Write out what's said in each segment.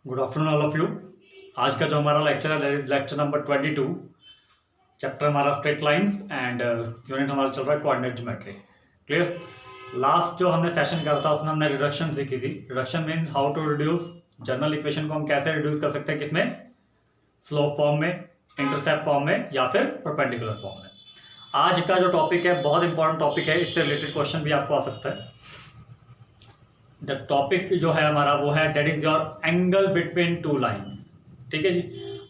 Good afternoon all of you. आज का जो हमारा लेक्चर है that is lecture number 22। Chapter हमारा स्ट्रेट लाइंस एंड यूनिट हमारा चल रहा है कोऑर्डिनेट ज्योमेट्री। क्लियर। लास्ट जो हमने सेशन करा था उसमें हमने रिडक्शन सीखी थी। Reduction means how to reduce general equation को हम कैसे रिड्यूस कर सकते हैं, किसमें, स्लोप फॉर्म में, इंटरसेप्ट फॉर्म में या फिर परपेंडिकुलर फॉर्म में। आज का जो टॉपिक है बहुत इंपॉर्टेंट टॉपिक है, इससे रिलेटेड क्वेश्चन भी आपको आ सकता है। द टॉपिक जो है हमारा वो है that is your angle between two lines. ठीक है जी।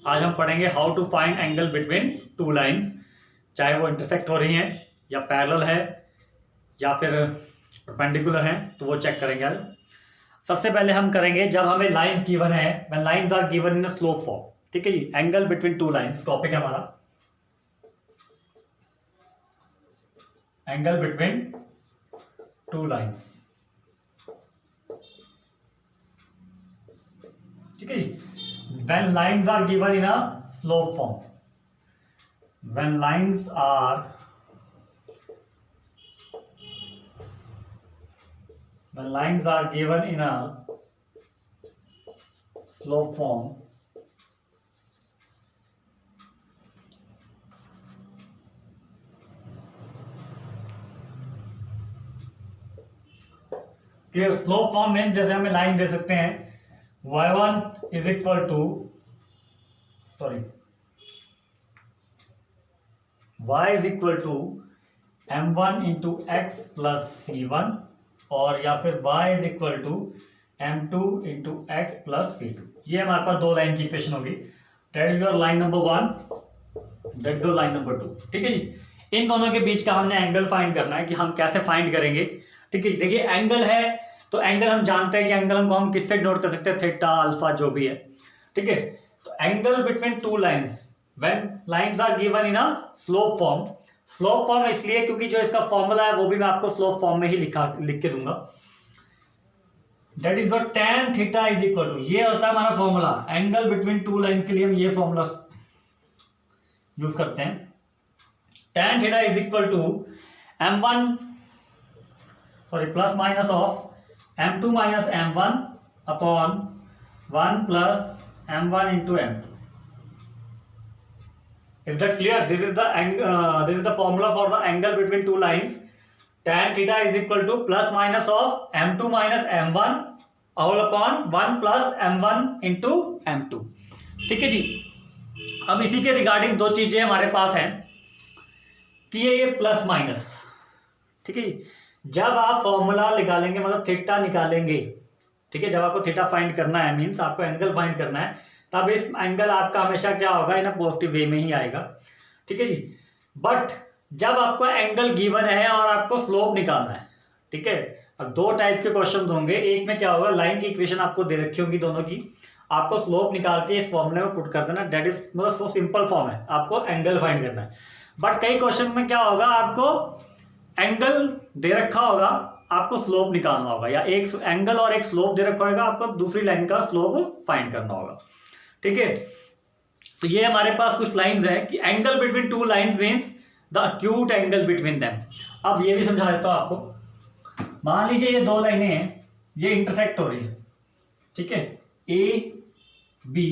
आज हम पढ़ेंगे how to find angle between two lines, चाहे वो इंटरसेक्ट हो रही हैं या पैरेलल है या फिर परपेंडिकुलर हैं, तो वो चेक करेंगे आज। सबसे पहले हम करेंगे जब हमें लाइन्स गिवन है, when lines are given in slope form. ठीक है जी। Angle between two lines topic है हमारा, एंगल बिटवीन टू लाइन्स। ठीक है जी। when lines are given in a slope form, when lines are given in a slope form, clear. Slope form means जैसे हमें लाइन दे सकते हैं y1 is equal to y is equal to m1 into x plus c1, और या फिर y is equal to m2 into x plus c2। ये हमारे पास दो लाइन की इक्वेशन होगी। That is your line number 1, that is your line number 2। ठीक है जी। इन दोनों के बीच का हमने एंगल फाइंड करना है कि हम कैसे फाइंड करेंगे। ठीक है। देखिए एंगल है तो एंगल हम जानते हैं कि एंगल को हम किससे नोट कर सकते हैं, थीटा, अल्फा, जो भी है। ठीक है। तो angle between two lines when lines are given in a slope form. Slope form इसलिए क्योंकि जो इसका फॉर्मूला है वो भी मैं आपको स्लोप फॉर्म में ही लिख के दूंगा। That is what tan theta is equal to, ये होता है हमारा formula. Angle between two lines के लिए हम ये फॉर्मूला यूज करते हैं। tan theta is equal to m1 plus minus of m2 minus m1 upon 1 plus m1 into m2। Is that clear? This is the formula for the angle between two lines. Tan theta is equal to plus minus of m2 minus m1 all upon 1 plus m1 into m2। ठीक है जी। अब इसी के regarding दो चीजें हमारे पास हैं कि ये प्लस माइनस। ठीक है जी। जब आप फॉर्मूला निकालेंगे, मतलब थीटा निकालेंगे, ठीक है, जब आपको थीटा फाइंड करना है, मींस आपको एंगल फाइंड करना है, तब इस एंगल आपका हमेशा क्या होगा, इन पॉजिटिव वे में ही आएगा। ठीक है जी। बट जब आपको एंगल गिवन है और आपको स्लोप निकालना है, ठीक है, अब दो टाइप के क्वेश्चन होंगे। एक में क्या होगा, लाइन की इक्वेशन आपको दे रखी होगी दोनों की, आपको स्लोप निकाल के इस फॉर्मूले में पुट कर देना। दैट इज मतलब सो सिंपल फॉर्म है, आपको एंगल फाइंड करना है। बट कई क्वेश्चन में क्या होगा, आपको एंगल दे रखा होगा, आपको स्लोप निकालना होगा, या एक एंगल और एक स्लोप दे रखा होगा, आपको दूसरी लाइन का स्लोप फाइंड करना होगा। ठीक है। तो ये हमारे पास कुछ लाइंस हैं कि angle between two lines means the acute angle between them. अब ये भी समझा देता हूं आपको। मान लीजिए ये दो लाइनें हैं, ये इंटरसेक्ट हो रही है। ठीक है, ए बी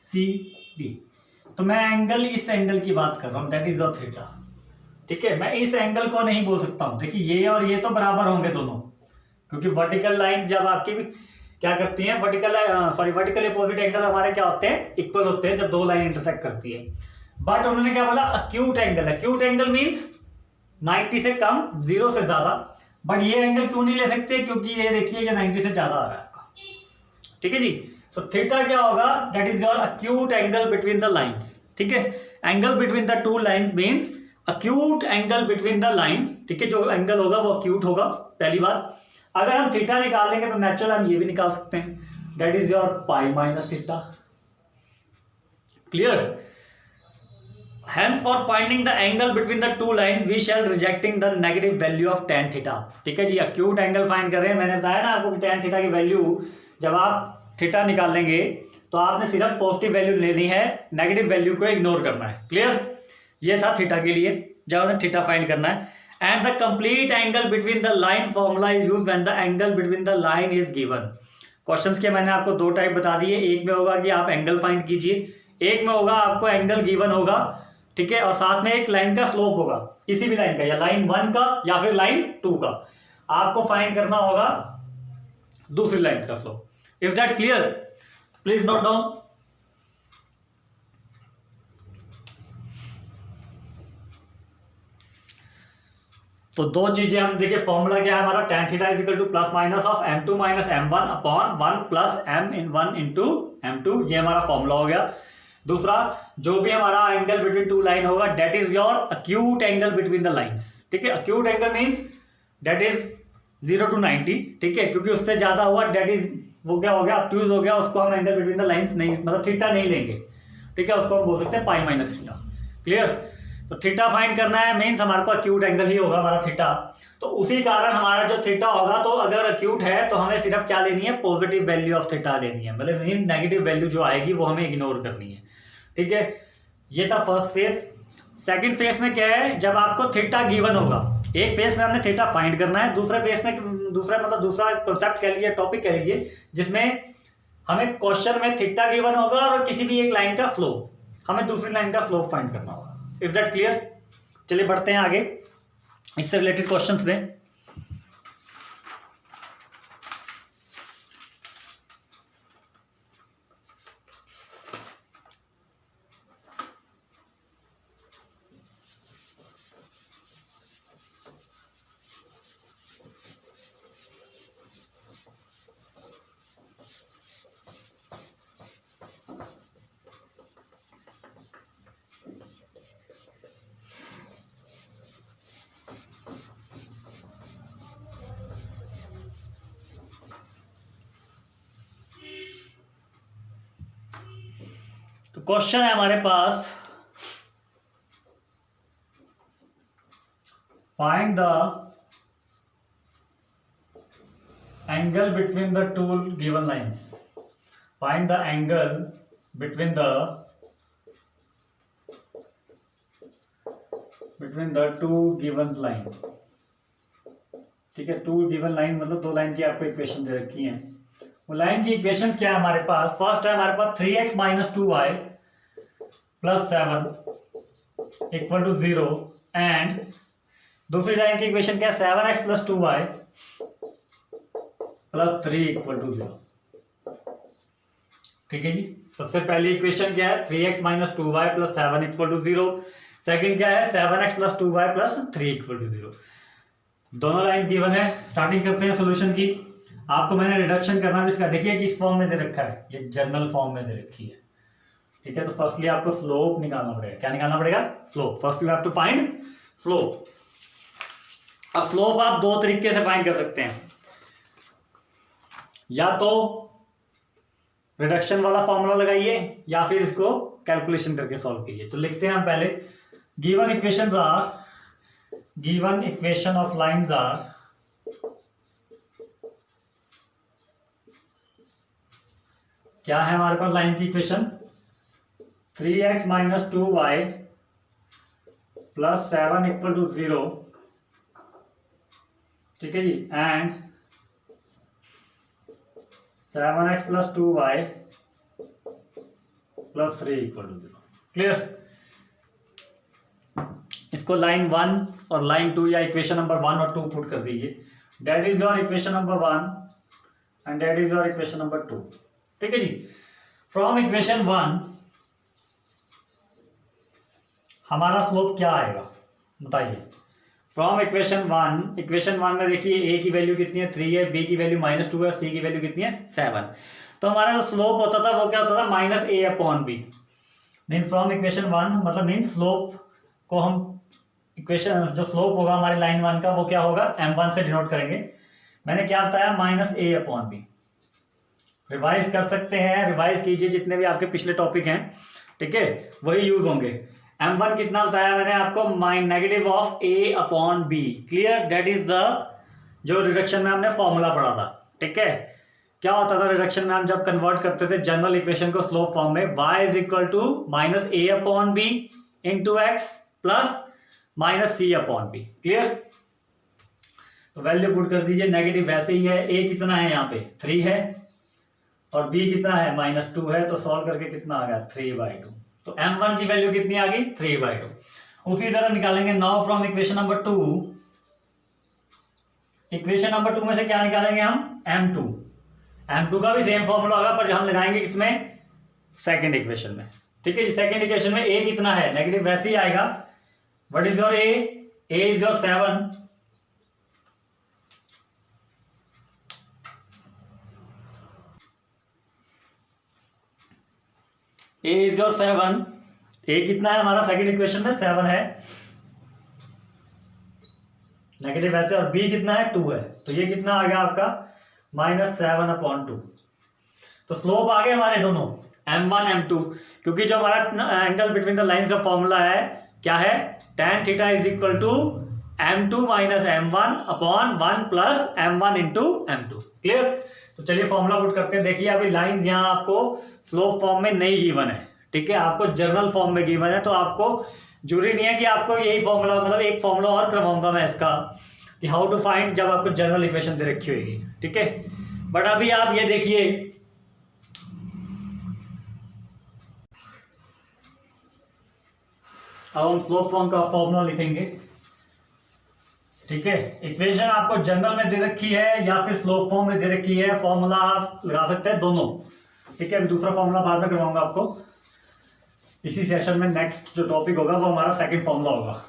सी डी। तो मैं एंगल, इस एंगल की बात कर रहा हूं, दैट इज द थीटा। ठीक है। मैं इस एंगल को नहीं बोल सकता हूं। देखिए ये और ये तो बराबर होंगे दोनों, क्योंकि वर्टिकल लाइन जब आपकी क्या करती हैं, वर्टिकल अपोजिट एंगल हमारे क्या होते हैं, इक्वल होते हैं जब दो लाइन इंटरसेक्ट करती है। बट उन्होंने क्या बोला, acute angle. Acute angle means 90 से कम, 0 से ज्यादा। बट ये एंगल क्यों नहीं ले सकते, क्योंकि ये देखिए ये 90 से ज्यादा आ रहा है आपका। ठीक है जी। तो थीटा क्या होगा, that is your acute angle between the lines. ठीक है। Angle between the two lines means acute angle between the lines. ठीक है। जो एंगल होगा वो अक्यूट होगा, पहली बात। अगर हम थीटा निकाल देंगे तो नेचुरल हम ये भी निकाल सकते हैं, that is your pi minus theta. Clear. Hence for finding the angle between the two line we shall rejecting the negative value of tan theta. ठीक है जी। अक्यूट एंगल फाइंड कर रहे हैं, मैंने बताया ना आपको कि tan थीटा की वैल्यू जब आप थीटा निकालेंगे तो आपने सिर्फ पॉजिटिव वैल्यू लेनी है, नेगेटिव वैल्यू को इग्नोर करना है। क्लियर। ये था थीटा के लिए, जब हमें थीटा फाइंड करना है। And the complete angle between the line formula is used when the angle between the line is given. Questions के मैंने आपको दो टाइप बता दिए, एक में होगा कि आप एंगल फाइंड कीजिए, एक में होगा आपको एंगल गिवन होगा, ठीक है, और साथ में एक लाइन का स्लोप होगा, किसी भी लाइन का, या लाइन 1 का या फिर लाइन 2 का, आपको फाइंड करना होगा दूसरी लाइन का slope. Is that clear? Please note down. तो दो चीजें हम देखिए, फॉर्मूला क्या है हमारा, tan theta is equal to plus minus of m2 minus m1 upon 1 plus m1 into m2, ये हमारा फॉर्मूला हो गया। दूसरा, जो भी हमारा एंगल बिटवीन टू लाइन होगा, that is your acute angle between the lines, ठीक है। Acute angle means that is 0 to 90, ठीक है, क्योंकि उससे ज्यादा हुआ डेट इज वो क्या हो गया, ऑब्ट्यूज हो गया, उसको हम एंगल बिटवीन द लाइंस नहीं, मतलब थीटा नहीं लेंगे, ठीक है, उसको हम बोल सकते हैं पाई माइनस थीटा। क्लियर? तो थीटा फाइंड करना है, मीन्स हमारे को अक्यूट एंगल ही होगा हमारा थीटा, तो उसी कारण हमारा जो थीटा होगा, तो अगर अक्यूट है तो हमें सिर्फ क्या लेनी है, पॉजिटिव वैल्यू ऑफ थीटा लेनी है, मतलब नेगेटिव वैल्यू जो आएगी वो हमें इग्नोर करनी है, ठीक है। ये था फर्स्ट फेज। सेकंड फेज में क्या है, जब आपको थीटा गिवन होगा, एक फेज में हमने थीटा फाइंड करना है, दूसरे फेज में दूसरा कॉन्सेप्ट कह लीजिए, टॉपिक कह लीजिए, जिसमें हमें क्वेश्चन में थीटा गिवन होगा और किसी भी एक लाइन का स्लोप, हमें दूसरी लाइन का स्लोप फाइंड करना होगा। Is that clear? चलिए बढ़ते हैं आगे इससे रिलेटेड क्वेश्चंस में। तो क्वेश्चन है हमारे पास, find the angle between the two given lines, find the angle between the two given line, ठीक है। टू गिवन लाइन मतलब दो लाइन की आपको इक्वेशन दे रखी है, वो लाइन की इक्वेशंस क्या है हमारे पास। फर्स्ट है हमारे पास 3x minus 2y plus 7 equal to 0, and दूसरी लाइन की इक्वेशन क्या है, 7x plus 2y plus 3 equal to 0, ठीक है जी। सबसे पहली इक्वेशन क्या है, 3x minus 2y plus 7 equal to 0, second क्या है, 7x plus 2y plus 3 equal to 0। दोनों लाइन गिवन है। स्टार्टिंग करते हैं सोल्यूशन की। आपको मैंने रिडक्शन करना भी इसका देखिए किस फॉर्म में दे रखा है, ये जनरल फॉर्म में दे रखी है, ठीक है। तो फर्स्टली आपको स्लोप निकालना पड़ेगा। क्या निकालना पड़ेगा? Slope. First you have to find slope. अब स्लोप आप दो तरीके से फाइंड कर सकते हैं, या तो रिडक्शन वाला फॉर्मूला लगाइए या फिर इसको कैलकुलेशन करके सॉल्व कीजिए। तो लिखते हैं हम पहले, given equation of lines are, क्या है हमारे पास लाइन की equation, 3x minus 2y plus 7 equal to 0, ठीक है जी, and 7x plus 2y plus 3 equal to 0। Clear? इसको लाइन 1 और लाइन 2 या इक्वेशन नंबर 1 और 2 पुट कर दीजिए। That is your equation number 1 and that is your equation number 2, ठीक है जी। फ्रॉम इक्वेशन 1 हमारा स्लोप क्या आएगा बताइए। फ्रॉम इक्वेशन 1 में देखिए a की वैल्यू कितनी है, 3 है, b की वैल्यू -2 है, c की वैल्यू कितनी है, 7। तो हमारा जो स्लोप होता था वो क्या होता था, -a/b। मीन फ्रॉम इक्वेशन 1 मतलब मीन स्लोप को हम इक्वेशन जो स्लोप होगा हमारी लाइन 1 का वो क्या होगा, m1 से डिनोट करेंगे। मैंने क्या बताया, -a/b। रिवाइज कर सकते हैं, रिवाइज कीजिए जितने भी आपके पिछले टॉपिक हैं, ठीक है, वही यूज होंगे। m1 कितना बताया मैंने आपको, negative of a/b। Clear? That is the जो रिडक्शन में हमने फॉर्मूला पढ़ा था, ठीक है। क्या होता था रिडक्शन में, हम जब कन्वर्ट करते थे जनरल इक्वेशन को स्लोप फॉर्म में, y is equal to -a/b into x plus -c/b। Clear? तो वैल्यू पुट कर दीजिए, नेगेटिव वैसे ही है, a कितना है यहाँ पे 3 है, और b कितना है -2 है, तो सॉल्व करके कितना आ गया 3/2। तो m1 की वैल्यू कितनी आ गई 3/2। उसी तरह निकालेंगे now from equation number 2। Equation number 2 में से क्या निकालेंगे हम m2 का भी सेम फॉर्मूला होगा, पर हम लगाएंगे इसमें सेकंड इक्वेशन में। ठीक है जी, सेकंड इक्वेशन में a कितना है नेगेटिव वैसे ही आएगा। What is your a is your 7, a is your 7। a कितना है हमारा सेकंड इक्वेशन में 7 है नेगेटिव वैसे, और b कितना है 2 है, तो ये कितना आ गया आपका -7/2। तो स्लोप आ गए हमारे दोनों m1 m2, क्योंकि जो हमारा एंगल बिटवीन द लाइंस का फॉर्मूला है क्या है tan theta is equal to m2 - m1 upon 1 + m1 × m2। Clear. तो चलिए फॉर्मूला पुट करते हैं। देखिए अभी लाइंस यहाँ आपको स्लोप फॉर्म में नहीं गिवन है, ठीक है, आपको जनरल फॉर्म में गिवन है, तो आपको जरूरी नहीं है कि आपको यही फॉर्मूला, मतलब एक फॉर्मूला और करवाऊंगा मैं इसका कि हाउ टू फाइंड, जब आपको जनरल इक्वेशन दे रखी होगी। ठीक है, बट अभी आप ये देखिए अब हम स्लोप फॉर्म का फॉर्मूला लिखेंगे। ठीक है, इक्वेशन आपको जनरल में दे रखी है या फिर स्लोप फॉर्म में दे रखी है, फॉर्मूला आप लगा सकते हैं दोनों। ठीक है, अभी दूसरा फॉर्मूला बाद में करवाऊंगा आपको इसी सेशन में। नेक्स्ट जो टॉपिक होगा वो हमारा सेकंड फॉर्मूला होगा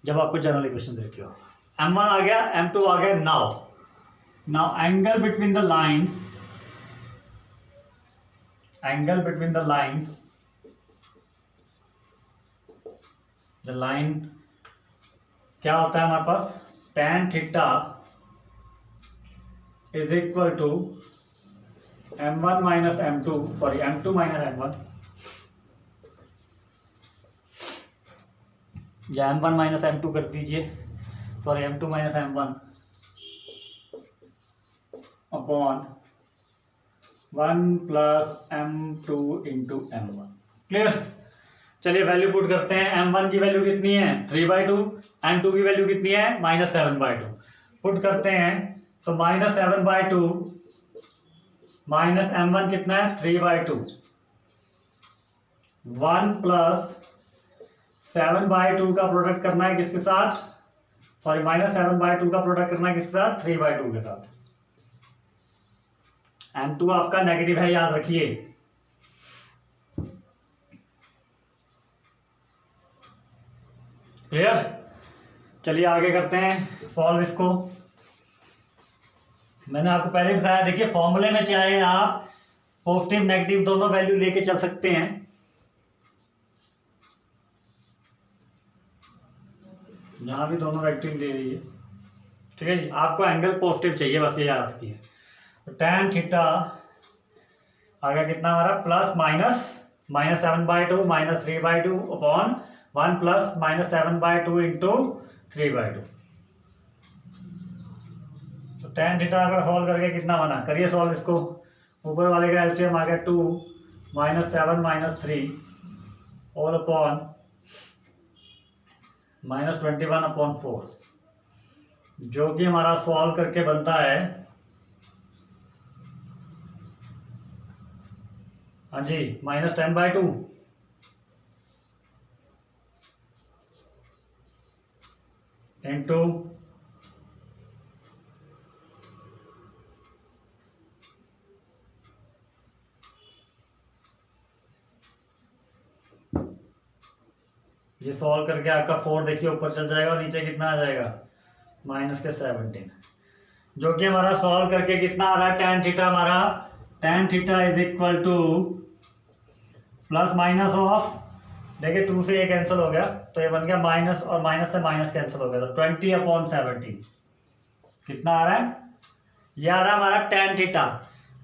जब आपको जनरल इक्वेशन दे रखी हो। m1 आ गया, m2 आ गया। Now angle between the lines, the line क्या होता है हमारे पास tan theta is equal to m1 - m2, sorry m2 - m1, या m1 - m2 कर दीजिए, sorry m2 - m1 upon 1 + m2 × m1। Clear. चलिए वैल्यू पुट करते हैं। m1 की वैल्यू कितनी है 3/2, m2 की वैल्यू कितनी है -7/2। पुट करते हैं तो -7/2 - m1 कितना है 3/2, 1 + 7/2 का प्रोडक्ट करना है किसके साथ, सॉरी -7/2 का प्रोडक्ट करना है किसके साथ 3/2 के साथ। m2 आपका नेगेटिव है, याद रखिए। क्लियर। चलिए आगे करते हैं सॉल्व इसको। मैंने आपको पहले बताया, देखिए फॉर्मूले में चाहे आप पॉजिटिव नेगेटिव दोनों वैल्यू लेके चल सकते हैं। यहां भी दोनों वैल्यू ले लीजिए। ठीक है जी, आपको एंगल पॉजिटिव चाहिए, बस ये याद रखिए। तो tan थीटा आ गया कितना हमारा -7/2 - 3/2 अपॉन 1 + -7/2 × 3/2। तो tan थीटा का सॉल्व करके कितना बना, करिए सॉल्व इसको। ऊपर वाले का एलसीएम आ गया 2 - 7 - 3 ऑल अपॉन -21/4, जो कि हमारा सॉल्व करके बनता है, हाँ जी, -10/2 इंटू ये सॉल्व करके आपका 4 देखिए ऊपर चल जाएगा और नीचे कितना आ जाएगा -17, जो कि हमारा सॉल्व करके कितना आ रहा है tan थीटा हमारा, tan theta is equal to plus minus of, देखिए 2 से ये कैंसिल हो गया तो ये बन गया माइनस, और माइनस से माइनस कैंसिल हो गया, तो 20/17 कितना आ रहा है, ये आ रहा है हमारा tan थीटा।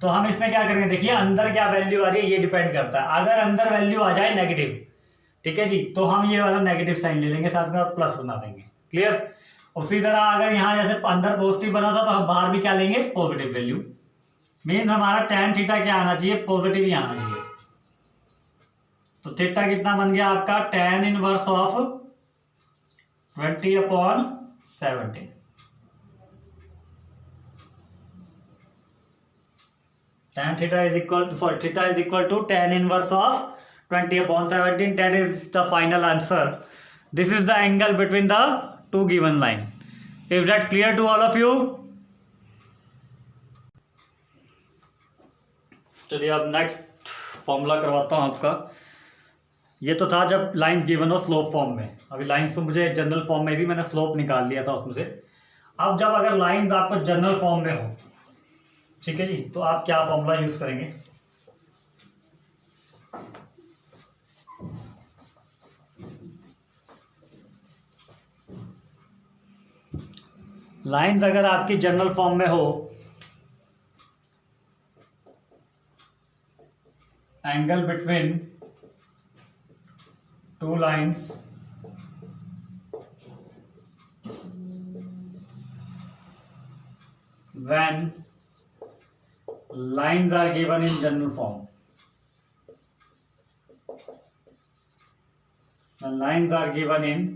तो हम इसमें क्या करेंगे, देखिए अंदर क्या वैल्यू आ रही है ये डिपेंड करता है। अगर अंदर वैल्यू आ जाए नेगेटिव, ठीक है जी, तो हम ये वाला नेगेटिव साइन ले लेंगे साथ में और प्लस बना देंगे। क्लियर। उसी तरह अगर यहाँ जैसे अंदर पॉजिटिव बना था तो हम बाहर भी क्या लेंगे पॉजिटिव वैल्यू, मीन हमारा tan थीटा क्या आना चाहिए पॉजिटिव ही आना चाहिए। तो थीटा कितना बन गया आपका tan inverse of 20/17। tan theta is equal to, sorry, theta is equal to tan inverse of 20/17. That is the final answer. This is the angle between the two given line. Is that clear to all of you? चलिए अब next formula करवाता हूँ आपका। ये तो था जब lines given हो स्लोप फॉर्म में, अभी लाइंस तो मुझे जनरल फॉर्म में थी, मैंने स्लोप निकाल लिया था उसमें से। अब जब अगर लाइंस आपको जनरल फॉर्म में हो, ठीक है जी, तो आप क्या फॉर्मूला यूज करेंगे? लाइंस अगर आपकी जनरल फॉर्म में हो, angle between two lines when lines are given in general form, when lines are given in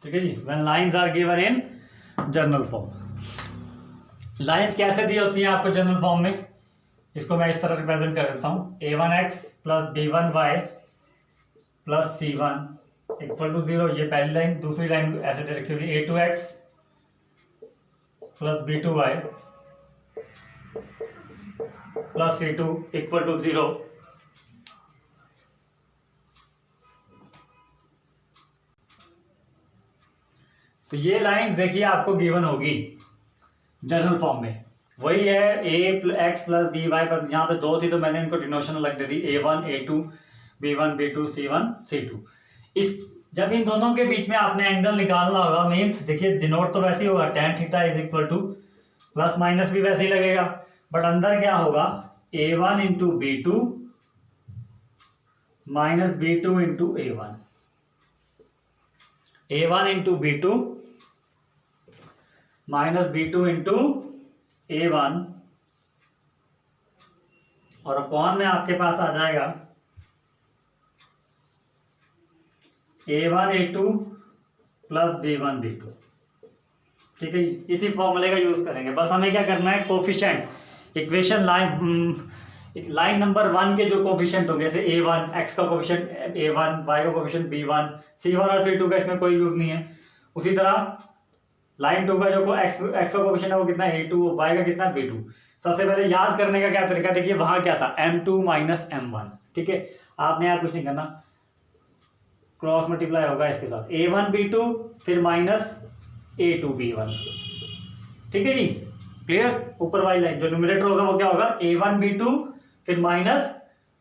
ठीक है जी, when lines are given in general form। Lines कैसे दी होती हैं आपको जनरल फॉर्म में? इसको मैं इस तरह रिप्रेजेंट कर देता हूं, a1x plus b1y plus c1 equal to 0। ये पहली लाइन। दूसरी लाइन ऐसे दे रखी होगी, a2x plus b2y plus c2 equal to 0। तो ये लाइन देखिए आपको गिवन होगी जनरल फॉर्म में, वही है a(x + by)। पर यहाँ पे दो थी तो मैंने इनको डिनोशन अलग दे दी, a1 a2 b1 b2 c1 c2। इस जब इन दोनों के बीच में आपने एंगल निकालना होगा, मीन्स देखिए डिनोट तो वैसे ही होगा, tan theta is equal to plus minus भी वैसे ही लगेगा, बट अंदर क्या होगा, a1 into b2 minus b2 into a1, a1 into b2 minus b2 into a1, और अपॉन में आपके पास आ जाएगा a1 a2 plus b1 b2। ठीक है, इसी फॉर्मूले का यूज करेंगे। बस हमें क्या करना है, कोफिशिएंट इक्वेशन लाइन नंबर 1 के जो कोफिशिएंट होंगे, जैसे a1 x का कोफिशिएंट a1, y का कोफिशिएंट b1, c1 और c2 का इसमें कोई यूज नहीं है। उसी तरह लाइन 2 का जो x का कोफिशिएंट है वो कितना a2, y का कितना b2। सबसे पहले याद करने का क्या तरीका, देखिए वहां क्या था, m2 माइनस m1। ठीक है, आपने यहाँ कुछ नहीं करना, क्रॉस मल्टीप्लाई होगा इसके साथ, a1 b2 फिर माइनस a2 b1। ठीक है जी, क्लियर। ऊपर वाली लाइन जो न्यूमरेटर होगा वो क्या होगा, a1 b2 फिर minus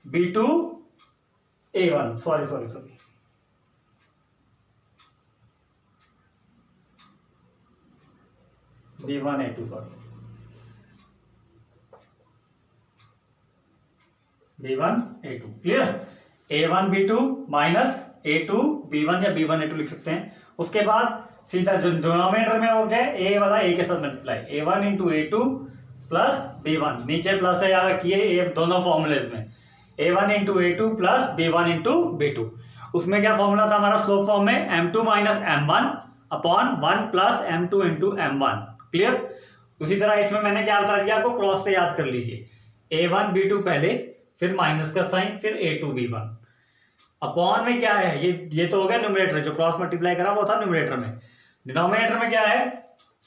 b2 a1, sorry b1 a2, sorry b1 a2, clear. a1 b2 minus a2 b1 या b1 a2 लिख सकते हैं। उसके बाद सीधा जो डिनोमिनेटर में हो गया a वाला a के साथ multiply, a1 into a2 plus b1, नीचे प्लस है याद रखिए दोनों फॉर्मूलेज में, a1 into a2 plus b1 into b2। उसमें क्या फॉर्मूला था हमारा स्लोप फॉर्म में, m2 minus m1 upon 1 plus m2 into m1, clear. उसी तरह इसमें मैंने क्या बता दिया आपको, क्रॉस से याद कर लीजिए, a1 b2 पहले फिर माइनस का साइन फिर a2 b1, अपॉन में क्या है, ये तो हो गया न्यूमरेटर, जो क्रॉस मल्टीप्लाई करा वो था न्यूमरेटर में। डिनोमिनेटर में क्या है,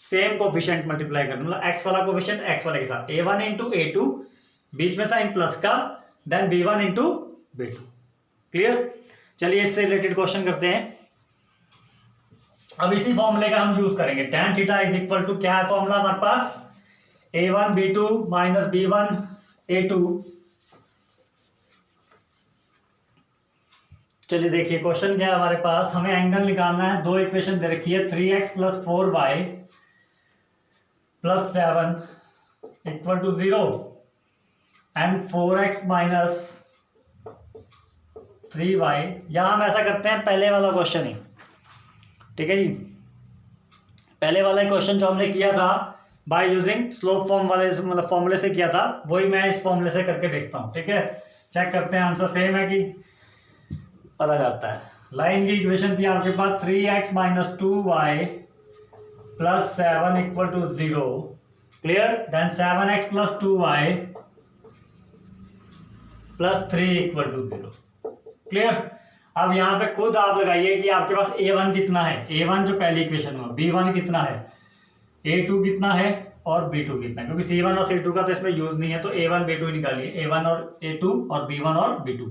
सेम कोफिशिएंट मल्टीप्लाई करना, मतलब x वाला कोफिशिएंट x वाले के साथ, a1 इंटू a2 बीच में साइन प्लस का, then b1 into b2, clear. चलिए इससे रिलेटेड क्वेश्चन करते हैं। अब इसी फॉर्मूले का हम यूज करेंगे, tan theta is equal to क्या है फॉर्मूला हमारे पास, a1 b2 minus b1 a2। चलिए देखिए क्वेश्चन क्या है हमारे पास, हमें एंगल निकालना है। दो इक्वेशन दे रखी है, 3x plus 4y plus 7 equal to 0 and 4x minus 3y। यहां हम ऐसा करते हैं, पहले वाला क्वेश्चन ही, ठीक है जी, पहले वाला क्वेश्चन जो हमने किया था बाय यूजिंग स्लोप फॉर्म वाले मतलब फॉर्मूले से किया था, वही मैं इस फॉर्मूले से करके देखता हूं। ठीक है, चेक करते हैं आंसर सेम है कि अलग आता है। लाइन की इक्वेशन थी आपके पास 3x minus 2y plus 7 equal to 0। Clear. Then 7x plus 2y plus 3 equal to 0। Clear. अब यहाँ पे खुद आप लगाइए कि आपके पास a1 कितना है, a1 जो पहली इक्वेशन हुआ, b1 कितना है, a2 कितना है और b2 कितना है, क्योंकि c1 और c2 का तो इसमें यूज नहीं है, तो a1 b2 निकालिए, a1 और a2 और b1 और b2।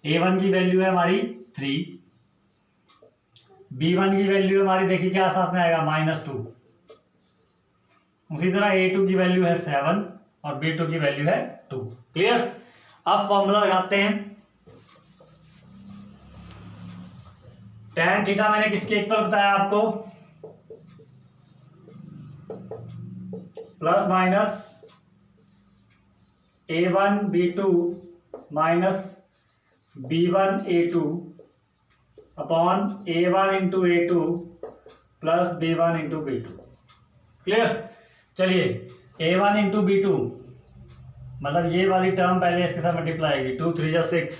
a1 की वैल्यू है हमारी 3, b1 की वैल्यू हमारी देखिए क्या साथ में आएगा -2, उसी तरह a2 की वैल्यू है 7 और b2 की वैल्यू है 2। क्लियर। अब फॉर्मूला लगाते हैं। tan थीटा मैंने किसके इक्वल बताया आपको, plus minus a1 b2 minus b1 a2 upon a1 into a2 plus b1 into b2। Clear. चलिए a1 इंटू b2 मतलब ये वाली टर्म पहले इसके साथ मल्टीप्लाई होगी, 2 3 6,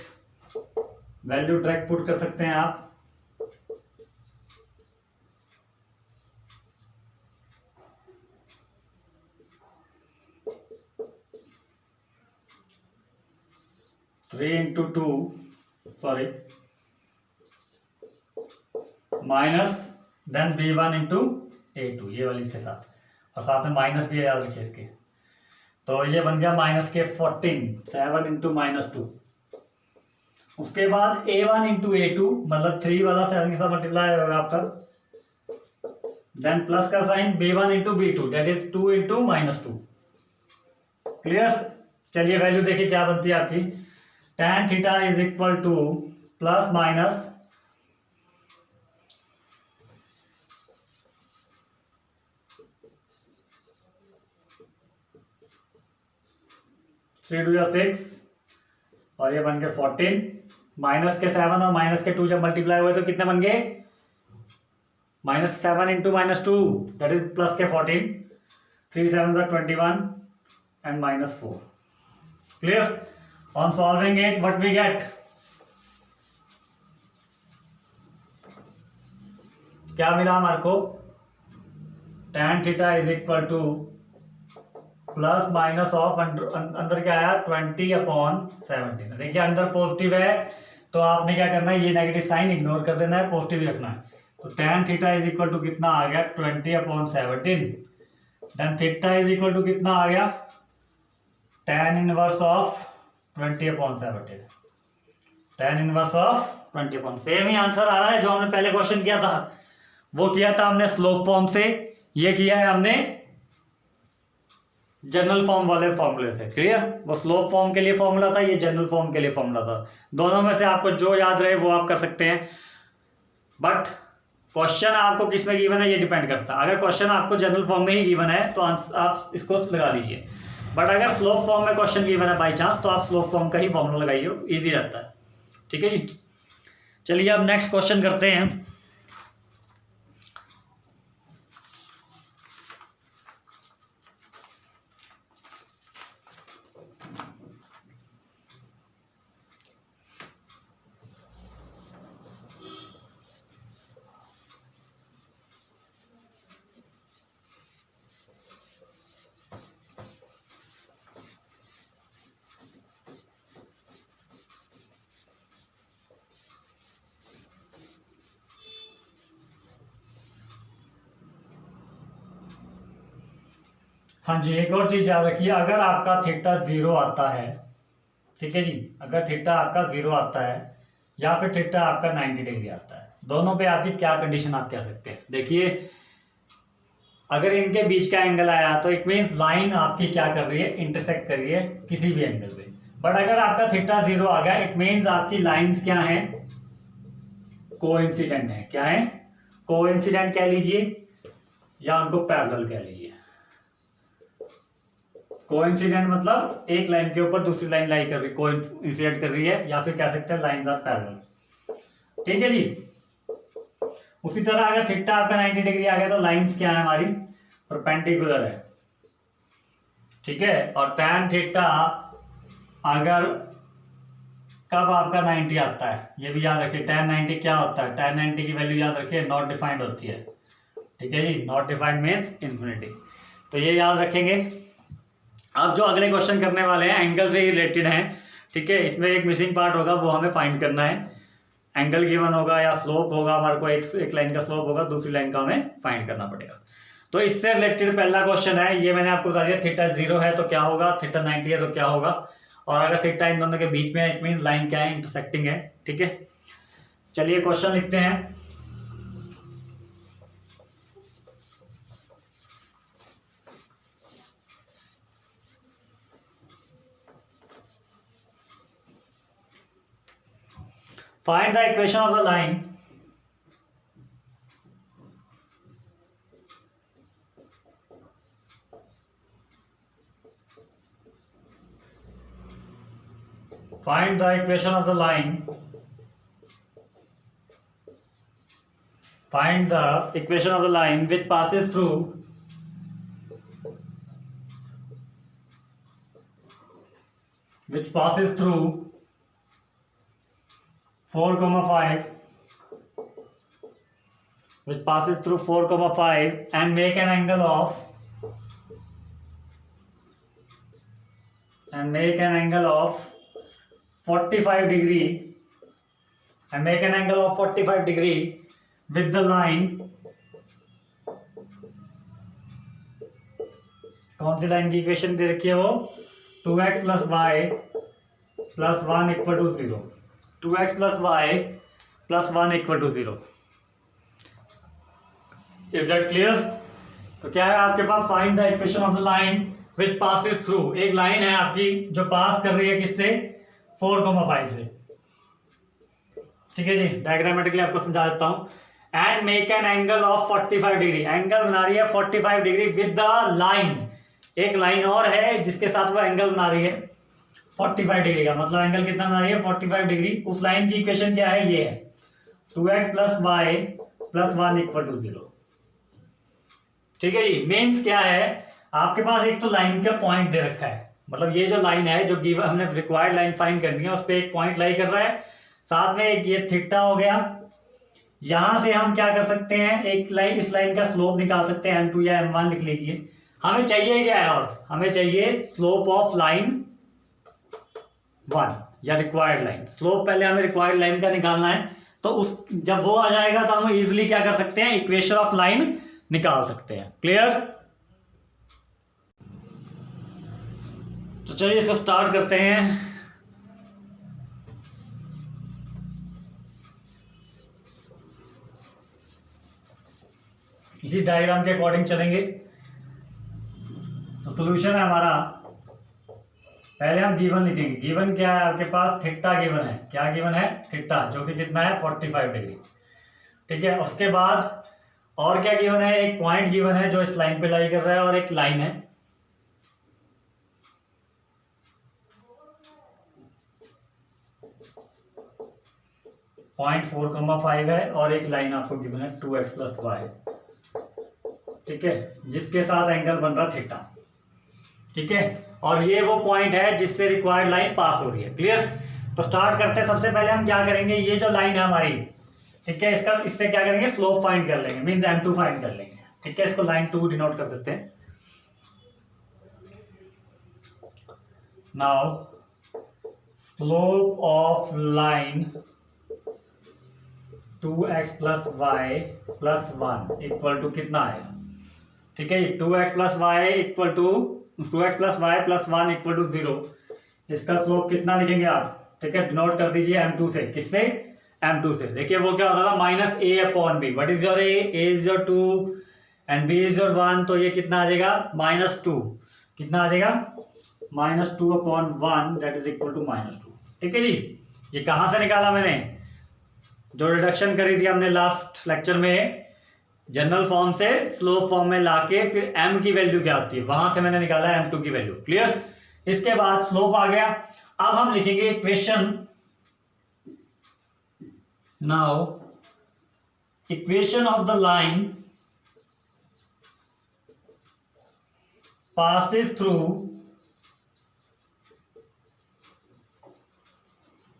वैल्यू डायरेक्ट पुट कर सकते हैं आप। Three into two sorry minus then b1 into a2, ये वाली इसके साथ, और साथ में माइनस भी है, याद रखिए इसके। तो ये बन गया माइनस के 14, 7 इंटू -2। उसके बाद a1 इंटू a2 मतलब 3 वाला 7 के साथ मल्टीप्लाई होगा आपका, देन प्लस का sign b1 into b2 that is 2 into -2। Clear. चलिए वैल्यू देखिए क्या बनती है आपकी, tan theta is equal to plus minus 3 2 6 और ये बन गए 14, माइनस के 7 और माइनस के 2 जब मल्टीप्लाई हुए तो कितने बन गए, -7 इंटू -2 दैट इज प्लस के 14, 3 7 21 and -4। Clear. On solving it what we get, क्या मिला हमारे को, tan theta is equal to plus minus of अंदर क्या आया 20/17। देखिए अंदर पॉजिटिव है तो आपने क्या करना है, ये नेगेटिव साइन इग्नोर कर देना है, पॉजिटिव ही रखना है। तो tan theta is equal to कितना आ गया 20/17। Then theta is equal to कितना आ गया tan inverse of 20/17, tan inverse of 20। Same ही आंसर आ रहा है जो हमने पहले क्वेश्चन किया था, वो किया था हमने स्लोप फॉर्म से, ये किया है हमने जनरल फॉर्म वाले फॉर्मूले से। क्लियर। वो स्लोप फॉर्म के लिए फॉर्मूला था, ये जनरल फॉर्म के लिए फॉर्मूला था। दोनों में से आपको जो याद रहे वो आप कर सकते हैं, बट क्वेश्चन आपको किस में गिवन है ये डिपेंड करता है। अगर क्वेश्चन आपको जनरल फॉर्म में ही गिवन है तो आप इसको लगा लीजिए, बट अगर स्लोप फॉर्म में क्वेश्चन गिवन है बाई चांस तो आप स्लोप फॉर्म का ही फॉर्मूला लगाइए, ईजी रहता है। ठीक है जी। चलिए अब नेक्स्ट क्वेश्चन करते हैं। हाँ जी, एक और चीज याद रखिए, अगर आपका थीटा 0 आता है, ठीक है जी, अगर थीटा आपका 0 आता है या फिर थीटा आपका 90 डिग्री आता है, दोनों पे आपकी क्या कंडीशन आप कह सकते हैं। देखिए अगर इनके बीच का एंगल आया तो इट मीन लाइन आपकी क्या कर रही है, इंटरसेक्ट कर रही है किसी भी एंगल पे। बट अगर आपका थीटा 0 आ गया इट मीन्स आपकी लाइंस क्या हैं, कोइंसिडेंट है। क्या है, कोइंसिडेंट कह लीजिए या उनको पैरेलल कह लीजिए। कोइंसिडेंट मतलब एक लाइन के ऊपर दूसरी लाइन लाई कर रही, कोइंसिडेंट कर रही है, या फिर कह सकते हैं लाइंस आर पैरेलल। ठीक है जी। उसी तरह अगर थीटा आपका 90 डिग्री आ गया तो लाइंस क्या है हमारी, परपेंडिकुलर है। ठीक है। और tan थीटा अगर कब आपका 90 आता है, ये भी याद रखिए। tan 90 क्या होता है, tan 90 की वैल्यू याद रखिए नॉट डिफाइंड होती है, ठीक है जी, नॉट डिफाइंड मीन्स इन्फिनिटी, तो ये याद रखेंगे। अब जो अगले क्वेश्चन करने वाले हैं एंगल से ही रिलेटेड हैं, ठीक है, इसमें एक मिसिंग पार्ट होगा, वो हमें फाइंड करना है। एंगल गिवन होगा या स्लोप होगा, हमारे को एक लाइन का स्लोप होगा, दूसरी लाइन का हमें फाइंड करना पड़ेगा। तो इससे रिलेटेड पहला क्वेश्चन है, ये मैंने आपको बता दिया, थीटा 0 है तो क्या होगा, थीटा 90 है तो क्या होगा, और अगर थीटा इन दोनों के बीच में है इट मीन लाइन क्या है, इंटरसेक्टिंग है, ठीक है। चलिए क्वेश्चन लिखते हैं। Find the equation of the line find the equation of the line find the equation of the line which passes through 4,5 which passes through 4,5 and make an angle of 45 degree and make an angle of 45 degree with the line, कौन सी line की equation दे रखी है वो, 2x plus y plus 1 equal to 0, 2x plus y plus 1 equal to 0। Is that clear? तो क्या है आपके पास, find the equation of the line which passes through, एक लाइन है आपकी जो पास कर रही है किससे, 4,5 से, ठीक है जी। डायग्रामेटिकली आपको समझा देता हूं। And make an angle of 45 degree, angle बना रही है 45 डिग्री विद द लाइन, एक लाइन और है जिसके साथ वो एंगल बना रही है 45 डिग्री का, मतलब एंगल कितना बना रही है 45 डिग्री। उस लाइन की इक्वेशन क्या है, ये है 2x plus y plus 1 equal to 0, ठीक है जी। मीन्स क्या है, आपके पास एक तो लाइन का पॉइंट दे रखा है, मतलब ये जो लाइन है जो गिवन, हमने रिक्वायर्ड लाइन फाइंड करनी है, उस पर एक पॉइंट लाई कर रहा है, साथ में एक ये थीटा हो गया। यहां से हम क्या कर सकते हैं, एक लाइन, इस लाइन का स्लोप निकाल सकते हैं, m2 या m1 लिख लीजिए। हमें चाहिए क्या है, और हमें चाहिए स्लोप ऑफ लाइन 1 या रिक्वायर्ड लाइन। स्लोप पहले हमें रिक्वायर्ड लाइन का निकालना है, तो उस जब वो आ जाएगा तो हम इजिली क्या कर सकते हैं, इक्वेशन ऑफ लाइन निकाल सकते हैं। क्लियर? तो चलिए इसको स्टार्ट करते हैं। इसी डायग्राम के अकॉर्डिंग चलेंगे। तो सॉल्यूशन है हमारा, पहले हम गिवन लिखेंगे। गिवन क्या है आपके पास, थीटा गिवन है, क्या गिवन है, थीटा, जो कि कितना है 45 डिग्री, ठीक है। उसके बाद और क्या गिवन है, एक पॉइंट गिवन है जो इस लाइन पे लाई कर रहा है, और एक लाइन है, पॉइंट 4,5 है, और एक लाइन आपको गिवन है 2x plus y, ठीक है, जिसके साथ एंगल बन रहा थीटा, ठीक है। और ये वो पॉइंट है जिससे रिक्वायर्ड लाइन पास हो रही है। क्लियर? तो स्टार्ट करते हैं। सबसे पहले हम क्या करेंगे, ये जो लाइन है हमारी, ठीक है, इसका इससे क्या करेंगे, स्लोप फाइंड कर लेंगे, मींस m2 फाइंड कर लेंगे, ठीक है। इसको लाइन 2 डिनोट कर देते हैं। Now slope of line 2x plus y plus 1 equal to कितना आएगा, ठीक है। 2x plus y equal to 2x plus y plus 1 equal to 0। इसका स्लोप कितना लिखेंगे आप, ठीक है, डिनोट कर दीजिए m2 से। किससे, m2 से। देखिए वो क्या होता था, minus a upon B. What is your a is your 2 and b is your 1, तो ये कितना आ जाएगा, -2। कितना आ जाएगा, -2 upon 1 that is equal to -2, ठीक है जी। ये कहां से निकाला मैंने, जो रिडक्शन करी थी हमने लास्ट लेक्चर में, जनरल फॉर्म से स्लोप फॉर्म में लाके फिर m की वैल्यू क्या आती है, वहां से मैंने निकाला m2 की वैल्यू। क्लियर? इसके बाद स्लोप आ गया। अब हम लिखेंगे equation. Now equation of the line passes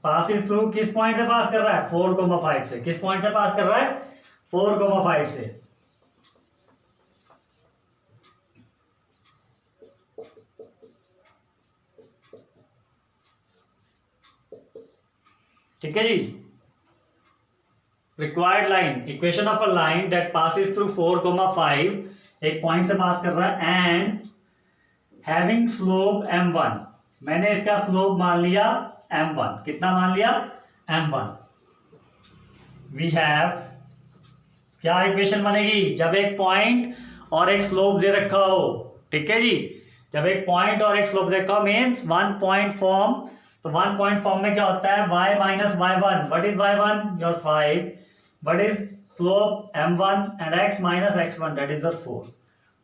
passes through किस पॉइंट से पास कर रहा है 4,5 से। किस पॉइंट से पास कर रहा है 4,5 से। ठीक है जी। Required line, equation of a line that passes through 4,5, एक पॉइंट से पास कर रहा है एंड हैविंग स्लोप m1, मैंने इसका स्लोप मान लिया m1। कितना मान लिया m1। वी हैव, क्या इक्वेशन बनेगी जब एक पॉइंट और एक स्लोप दे रखा हो। ठीक है जी, जब एक पॉइंट और एक स्लोप दे रखा हो मीन्स वन पॉइंट फॉर्म। तो वन पॉइंट फॉर्म में क्या होता है y minus y1। What is y1 your 5, what is slope m1 and x minus x1 that is your 4।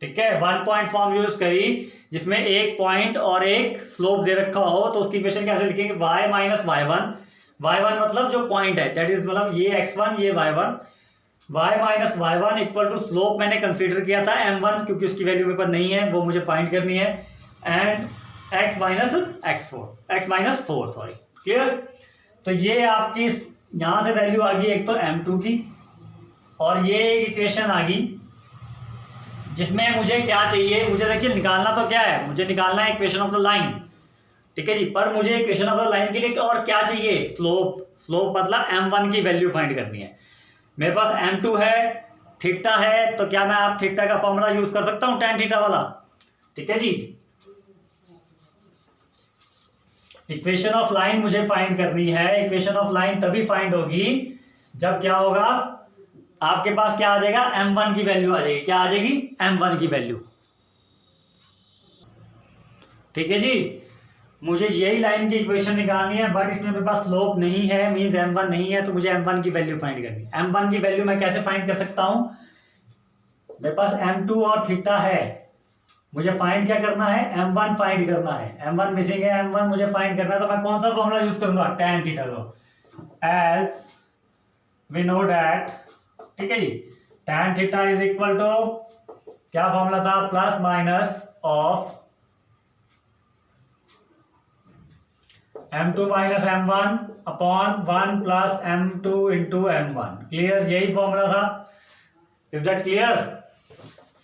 ठीक है, वन पॉइंट फॉर्म यूज करी जिसमें एक पॉइंट और एक स्लोप दे रखा हो। तो उसकी इक्वेशन कैसे लिखेंगे y माइनस y1, y1 मतलब जो पॉइंट है दैट इज मतलब ये x1 ये y1, y minus y1 equal to slope मैंने कंसीडर किया था m1 क्योंकि उसकी वैल्यू मेरे पास नहीं है, वो मुझे फाइंड करनी है, and x minus 4 sorry. Clear. तो ये आपकी यहां से वैल्यू आ गई एक तो m2 की, और ये एक इक्वेशन आ गई जिसमें मुझे क्या चाहिए, मुझे देखिए निकालना तो क्या है, मुझे निकालना है इक्वेशन ऑफ द लाइन। ठीक है जी, पर मुझे इक्वेशन ऑफ द लाइन के लिए और क्या चाहिए स्लोप। स्लोप मतलब m1 की वैल्यू फाइंड करनी है। मेरे पास m2 है, थीटा है, तो क्या मैं आप थीटा का फॉर्मूला यूज कर सकता हूं tan थीटा वाला। ठीक है जी, इक्वेशन ऑफ लाइन मुझे फाइंड करनी है। इक्वेशन ऑफ लाइन तभी फाइंड होगी जब क्या होगा, आपके पास क्या आ जाएगा m1 की वैल्यू आ जाएगी। क्या आ जाएगी m1 की वैल्यू। ठीक है जी, मुझे यही लाइन की इक्वेशन निकालनी है, बट इसमें मेरे पास स्लोप नहीं है मींस m1 नहीं है, तो मुझे m1 की वैल्यू फाइंड करनी है। m1 की वैल्यू मैं कैसे फाइंड कर सकता हूं, मेरे पास m2 और थीटा है, मुझे फाइंड क्या करना है m1 फाइंड करना है। m1 मिसिंग है, m1 मुझे फाइंड करना है, तो मैं कौन सा फॉर्मूला यूज करूंगा tan थीटा को, एज वी नो दैट। ठीक है जी, tan theta is equal to क्या फॉर्मूला था, plus minus of m2 minus m1 upon 1 plus m2 into m1। Clear, यही फॉर्मूला था। Is that clear.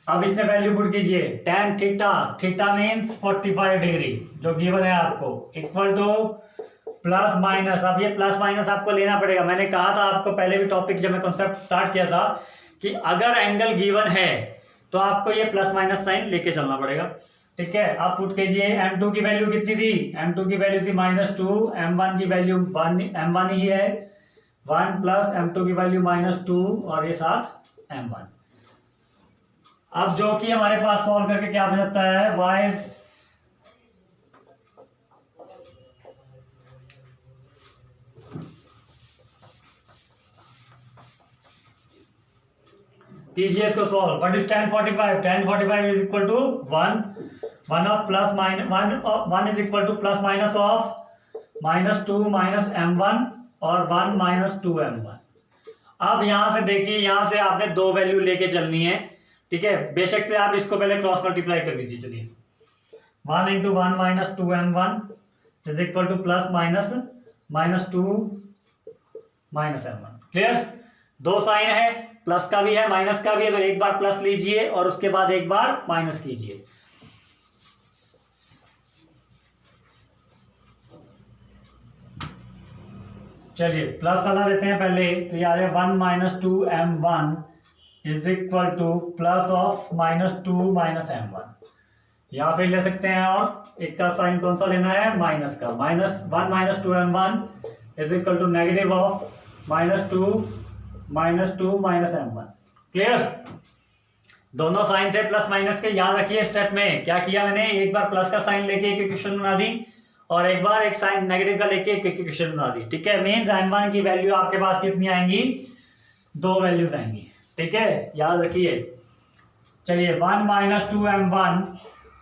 अब इसमें वैल्यू पुट कीजिए, tan theta, theta means 45 degree जो गिवन है आपको, इक्वल टू प्लस माइनस। अब ये प्लस माइनस आपको लेना पड़ेगा। मैंने कहा था आपको पहले भी टॉपिक जब मैं कॉन्सेप्ट स्टार्ट किया था कि अगर एंगल गिवन है तो आपको ये प्लस माइनस साइन लेके चलना पड़ेगा। ठीक है, आप पुट कीजिए। m2 की वैल्यू कितनी थी, m2 की वैल्यू थी -2, m1 की वैल्यू 1, m1 ही है 1 प्लस m2 की वैल्यू -2 और ये साथ m1। अब जो कि हमारे पास सॉल्व करके क्या बन जाता है y कीजिए इसको solve. What is tan 45, tan 45 is equal to 1 of plus minus 1 is equal to plus minus of -2 minus m1 और 1 माइनस 2 m1। अब यहां से देखिए, यहां से आपने दो वैल्यू लेके चलनी है। ठीक है, बेशक से आप इसको पहले क्रॉस मल्टीप्लाई कर लीजिए। चलिए 1 into 1 minus 2 m1 is equal to plus minus -2 minus m1। Clear, दो साइन है, प्लस का भी है माइनस का भी है, तो एक बार प्लस लीजिए और उसके बाद एक बार माइनस कीजिए। चलिए प्लस वाला लेते हैं पहले, तो ये आ जाए 1 minus 2 m1 is equal to plus of -2 minus m1। या फिर ले सकते हैं और एक का साइन कौन सा लेना है माइनस का, -1 minus 2 m1 is equal to negative of -2 minus m1। Clear, दोनों साइन थे प्लस माइनस के। याद रखिए स्टेप में क्या किया मैंने, एक बार प्लस का साइन लेके एक इक्वेशन बना दी और एक बार एक साइन नेगेटिव का लेके एक इक्वेशन बना दी। ठीक है, मींस m1 की वैल्यू आपके पास कितनी आएंगी, दो वैल्यूज आएंगी। ठीक है, याद रखिए। चलिए 1 minus 2 m1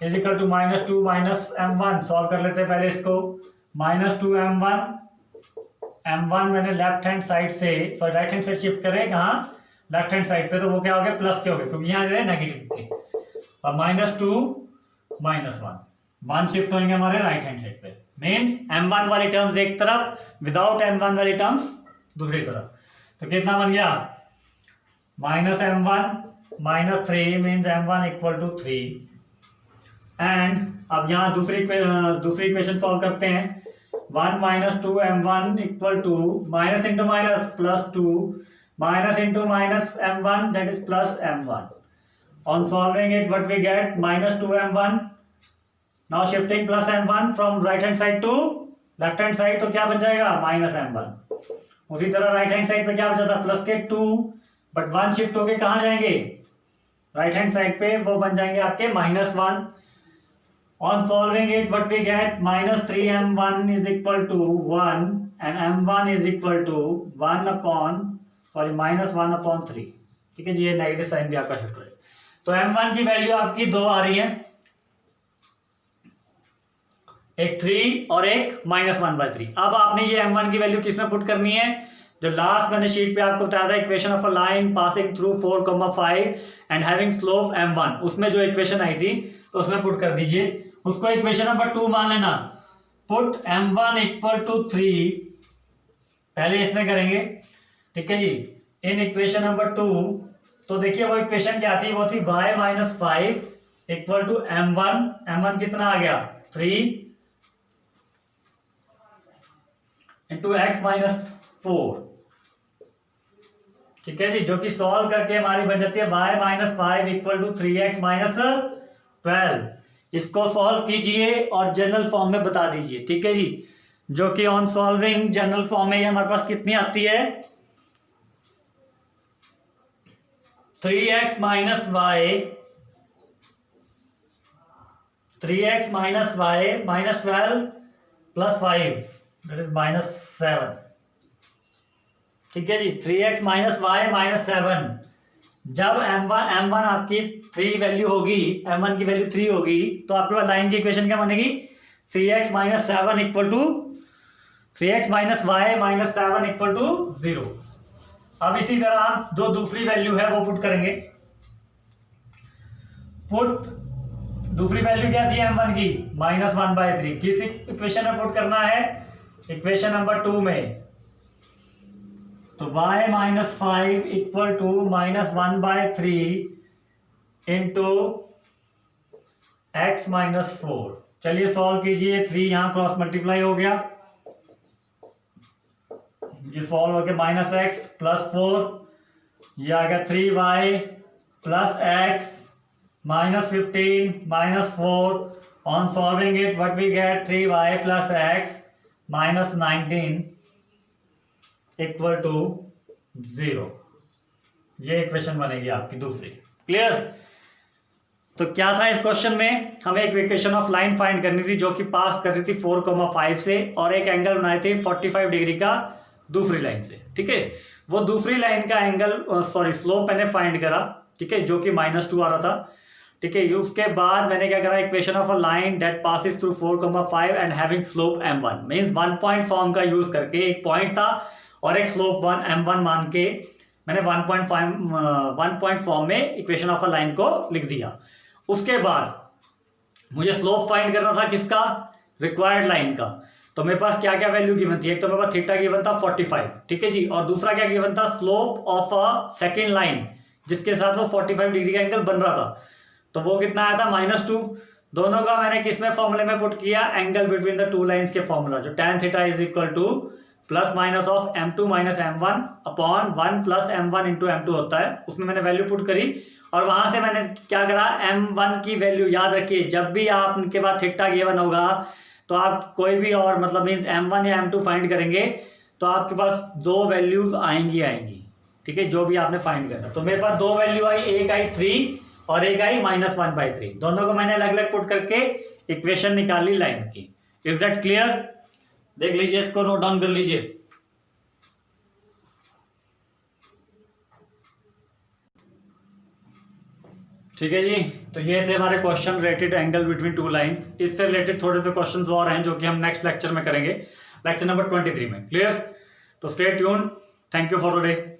is equal to -2 minus m1 solve कर लेते हैं पहले इसको। -2 m1 मैंने लेफ्ट हैंड साइड से sorry right hand side shift करें, कहाँ लेफ्ट हैंड साइड पे, तो वो क्या हो गया प्लस के हो गए क्योंकि यहाँ जो है नेगेटिव थे। और -2 -1 शिफ्ट होंगे हमारे राइट हैंड साइड पे, मीन्स m1 वाली टर्म्स एक तरफ, विदाउट m1 वाली टर्म्स दूसरी तरफ। तो कितना बन गया, -m1 -3 means m1 equal to 3। And अब यहाँ दूसरी इक्वेशन सॉल्व करते हैं। 1 - 2m1 equal to minus into minus plus 2 minus into minus m1 that is plus m1। On solving it what we get -2m1। Now shifting plus m1 from right hand side to left hand side, तो क्या बन जाएगा -m1। उसी तरह right hand side पे क्या बचा था, प्लस के 2, बट 1 शिफ्ट होके कहाँ जाएंगे, राइट हैंड साइड पे, वो बन जाएंगे आपके -1। On solving it, what we get, -3m1 is equal to 1 and m1 is equal to -1/3। ठीक है जी, ये नेगेटिव साइन भी आपका शिफ्ट हो जाएगा। तो m1 की वैल्यू आपकी 2 आ रही है, एक 3 और एक -1/3। अब आपने ये m1 की वैल्यू किसमें पुट करनी है, जो लास्ट मैंने शीट पे आपको बताया था, equation of a line passing through 4,5 and having slope m1, उसमें जो इक्वेशन आई थी तो उसमें पुट कर दीजिए। उसको इक्वेशन नंबर 2 मान लेना। पुट m1 इक्वल टू 3, पहले इसमें करेंगे, ठीक है जी, इन इक्वेशन नंबर 2। तो देखिए वो इक्वेशन क्या थी, वो थी y - 5 इक्वल टू m1 कितना आ गया, 3 इंटू x - 4। ठीक है जी, जो कि सॉल्व करके हमारी बन जाती है y - 5 इक्वल टू 3x - 12। इसको सॉल्व कीजिए और जनरल फॉर्म में बता दीजिए, ठीक है जी, जो कि ऑन सॉल्विंग जनरल फॉर्म में हमारे पास कितनी आती है, 3x - y -12 plus 5 that is -7। ठीक है जी, 3x - y -7। जब m1 आपकी 3 वैल्यू होगी, m1 की वैल्यू 3 होगी, तो आपके पास लाइन की इक्वेशन क्या बनेगी, 3x - 7 equal to 3x - y -7 equal to 0। अब इसी तरह हम जो दूसरी वैल्यू है वो पुट करेंगे। पुट दूसरी वैल्यू क्या थी m1 की, -1/3। किस इक्वेशन में पुट करना है, इक्वेशन नंबर 2 में। तो y - 5 equal to -1/3 into x - 4। चलिए सॉल्व कीजिए, 3 यहां क्रॉस मल्टीप्लाई हो गया, ये सॉल्व हो गया -x प्लस 4, ये आ गया 3y plus x -15 -4। On solving it what we get, 3y plus x -19 equal to 0। ये इक्वेशन बनेगी आपकी दूसरी। क्लियर। तो क्या था इस क्वेश्चन में, हमें एक इक्वेशन ऑफ लाइन फाइंड करनी थी जो कि पास कर रही थी 4,5 से, और एक एंगल बनाई थी 45 डिग्री का दूसरी लाइन से। ठीक है, वो दूसरी लाइन का एंगल स्लोप मैंने फाइंड करा, ठीक है, जो कि -2 आ रहा था। ठीक है, उसके बाद मैंने क्या करा, equation of a line that passes through 4,5 and having slope m1 means 1 point form का यूज करके, एक पॉइंट था और एक स्लोप m1 मान के मैंने 1 पॉइंट फॉर्म में इक्वेशन ऑफ अ लाइन को लिख दिया। उसके बाद मुझे स्लोप फाइंड करना था किसका, रिक्वायर्ड लाइन का। तो मेरे पास क्या क्या वैल्यू गिवन थी, एक तो मेरे पास थीटा गिवन था 45, ठीक है जी, और दूसरा क्या गिवन था, slope of a second line जिसके साथ वो 45 डिग्री का एंगल बन रहा था। तो वो कितना आया था, -2। दोनों का मैंने किसमें फॉर्मूले में पुट किया, angle between the to lines के फॉर्मूला, जो tan theta is equal to plus minus of m2 minus m1 upon 1 plus m1 into m2 होता है। उसमें मैंने वैल्यू पुट करी और वहां से मैंने क्या करा, m1 की वैल्यू याद रखिए, जब भी आपके पास थीटा गिवन होगा तो आप कोई भी और मतलब मीन्स m1 या m2 फाइंड करेंगे तो आपके पास दो वैल्यूज आएंगी, ठीक है, जो भी आपने फाइंड करना। तो मेरे पास दो वैल्यू आई, एक आई 3 और एक आई -1/3। दोनों को मैंने अलग अलग पुट करके इक्वेशन निकाली लाइन की। Is that clear? देख लीजिए, इसको नोट डाउन कर लीजिए। ठीक है जी, तो ये थे हमारे question related angle between two lines. इससे रिलेटेड थोड़े से क्वेश्चंस और हैं जो कि हम नेक्स्ट लेक्चर में करेंगे, लेक्चर नंबर 23 में। क्लियर? तो stay tune. Thank you for today.